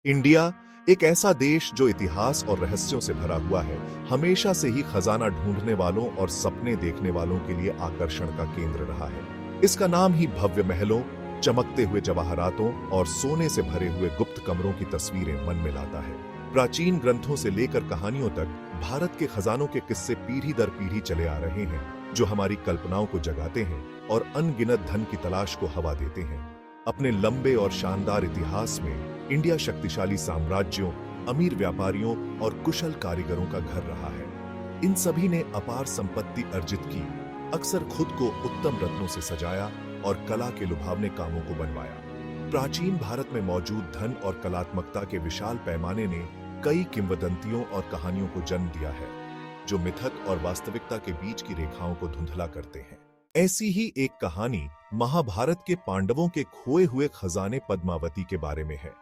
India एक ऐसा देश जो इतिहास और रहस्यों से भरा हुआ है, हमेशा से ही खजाना ढूंढने वालों और सपने देखने वालों के लिए आकर्षण का केंद्र रहा है। इसका नाम ही भव्य महलों, चमकते हुए जवाहरातों और सोने से भरे हुए गुप्त कमरों की तस्वीरें मन में लाता है। प्राचीन ग्रंथों से लेकर कहानियों तक भारत के खजानों के किस्से पीढ़ी दर पीढ़ी चले आ रहे हैं, जो हमारी कल्पनाओं को जगाते हैं और अनगिनत धन की तलाश को हवा देते हैं। अपने लंबे और शानदार इतिहास में इंडिया शक्तिशाली साम्राज्यों, अमीर व्यापारियों और कुशल कारीगरों का घर रहा है। इन सभी ने अपार संपत्ति अर्जित की, अक्सर खुद को उत्तम रत्नों से सजाया और कला के लुभावने कामों को बनवाया। प्राचीन भारत में मौजूद धन और कलात्मकता के विशाल पैमाने ने कई किंवदंतियों और कहानियों को जन्म दिया है, जो मिथक और वास्तविकता के बीच की रेखाओं को धुंधला करते हैं। ऐसी ही एक कहानी महाभारत के पांडवों के खोए हुए खजाने पद्मावती के बारे में है।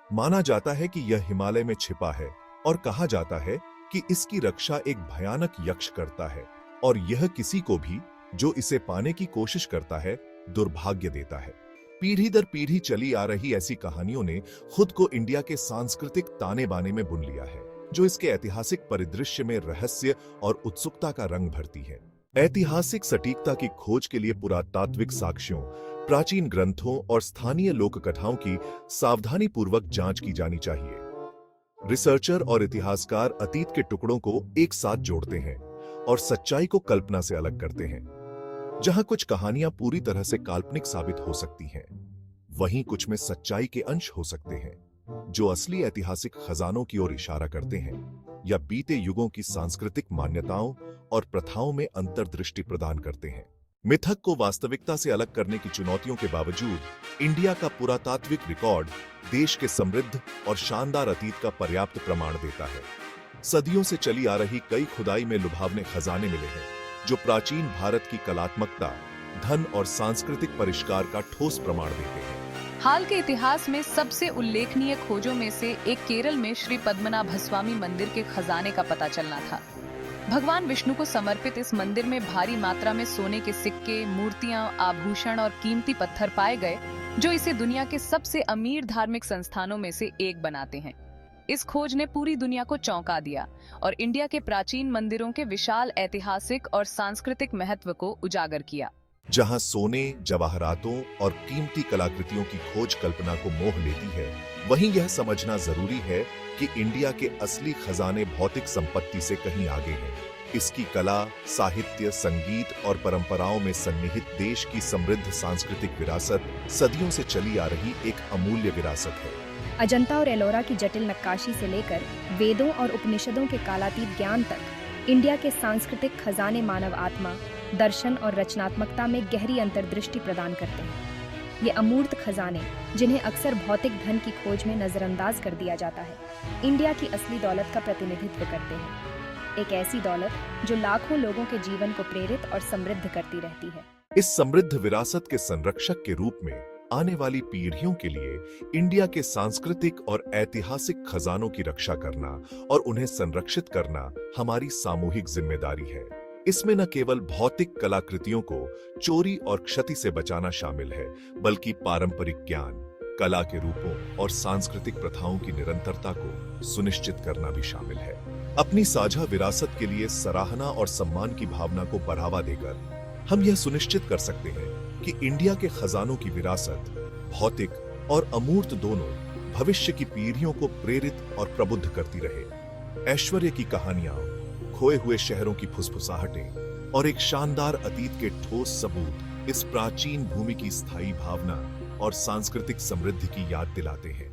माना जाता है कि यह हिमालय में छिपा है और कहा जाता है कि इसकी रक्षा एक भयानक यक्ष करता है और यह किसी को भी जो इसे पाने की कोशिश करता है दुर्भाग्य देता है। पीढ़ी दर पीढ़ी चली आ रही ऐसी कहानियों ने खुद को इंडिया के सांस्कृतिक ताने बाने में बुन लिया है, जो इसके ऐतिहासिक परिदृश्य में रहस्य और उत्सुकता का रंग भरती है। ऐतिहासिक सटीकता की खोज के लिए पुरातात्विक साक्ष्यों, प्राचीन ग्रंथों और स्थानीय लोक कथाओं की सावधानी पूर्वक जांच की जानी चाहिए। रिसर्चर और इतिहासकार अतीत के टुकड़ों को एक साथ जोड़ते हैं और सच्चाई को कल्पना से अलग करते हैं। जहां कुछ कहानियां पूरी तरह से काल्पनिक साबित हो सकती हैं, वहीं कुछ में सच्चाई के अंश हो सकते हैं, जो असली ऐतिहासिक खजानों की ओर इशारा करते हैं या बीते युगों की सांस्कृतिक मान्यताओं और प्रथाओं में अंतर्दृष्टि प्रदान करते हैं। मिथक को वास्तविकता से अलग करने की चुनौतियों के बावजूद इंडिया का पुरातात्विक रिकॉर्ड देश के समृद्ध और शानदार अतीत का पर्याप्त प्रमाण देता है। सदियों से चली आ रही कई खुदाई में लुभावने खजाने मिले हैं, जो प्राचीन भारत की कलात्मकता, धन और सांस्कृतिक परिष्कार का ठोस प्रमाण देते हैं। हाल के इतिहास में सबसे उल्लेखनीय खोजों में से एक केरल में श्री पद्मनाभस्वामी मंदिर के खजाने का पता चलना था। भगवान विष्णु को समर्पित इस मंदिर में भारी मात्रा में सोने के सिक्के, मूर्तियां, आभूषण और कीमती पत्थर पाए गए, जो इसे दुनिया के सबसे अमीर धार्मिक संस्थानों में से एक बनाते हैं। इस खोज ने पूरी दुनिया को चौंका दिया और इंडिया के प्राचीन मंदिरों के विशाल ऐतिहासिक और सांस्कृतिक महत्व को उजागर किया। जहां सोने, जवाहरातों और कीमती कलाकृतियों की खोज कल्पना को मोह लेती है, वहीं यह समझना जरूरी है कि इंडिया के असली खजाने भौतिक संपत्ति से कहीं आगे हैं। इसकी कला, साहित्य, संगीत और परंपराओं में सन्निहित देश की समृद्ध सांस्कृतिक विरासत सदियों से चली आ रही एक अमूल्य विरासत है। अजंता और एलोरा की जटिल नक्काशी से लेकर वेदों और उपनिषदों के कालातीत ज्ञान तक, इंडिया के सांस्कृतिक खजाने मानव आत्मा, दर्शन और रचनात्मकता में गहरी अंतर्दृष्टि प्रदान करते हैं। ये अमूर्त खजाने, जिन्हें अक्सर भौतिक धन की खोज में नजरअंदाज कर दिया जाता है, इंडिया की असली दौलत का प्रतिनिधित्व करते हैं। एक ऐसी दौलत जो लाखों लोगों के जीवन को प्रेरित और समृद्ध करती रहती है। इस समृद्ध विरासत के संरक्षक के रूप में आने वाली पीढ़ियों के लिए इंडिया के सांस्कृतिक और ऐतिहासिक खजानों की रक्षा करना और उन्हें संरक्षित करना हमारी सामूहिक जिम्मेदारी है। इसमें न केवल भौतिक कलाकृतियों को चोरी और क्षति से बचाना शामिल है, बल्कि पारंपरिक ज्ञान, कला के रूपों और सांस्कृतिक प्रथाओं की निरंतरता को सुनिश्चित करना भी शामिल है। अपनी साझा विरासत के लिए सराहना और सम्मान की भावना को बढ़ावा देकर हम यह सुनिश्चित कर सकते हैं कि इंडिया के खजानों की विरासत, भौतिक और अमूर्त दोनों, भविष्य की पीढ़ियों को प्रेरित और प्रबुद्ध करती रहे। ऐश्वर्य की कहानियां, खोए हुए शहरों की फुसफुसाहटें और एक शानदार अतीत के ठोस सबूत इस प्राचीन भूमि की स्थायी भावना और सांस्कृतिक समृद्धि की याद दिलाते हैं।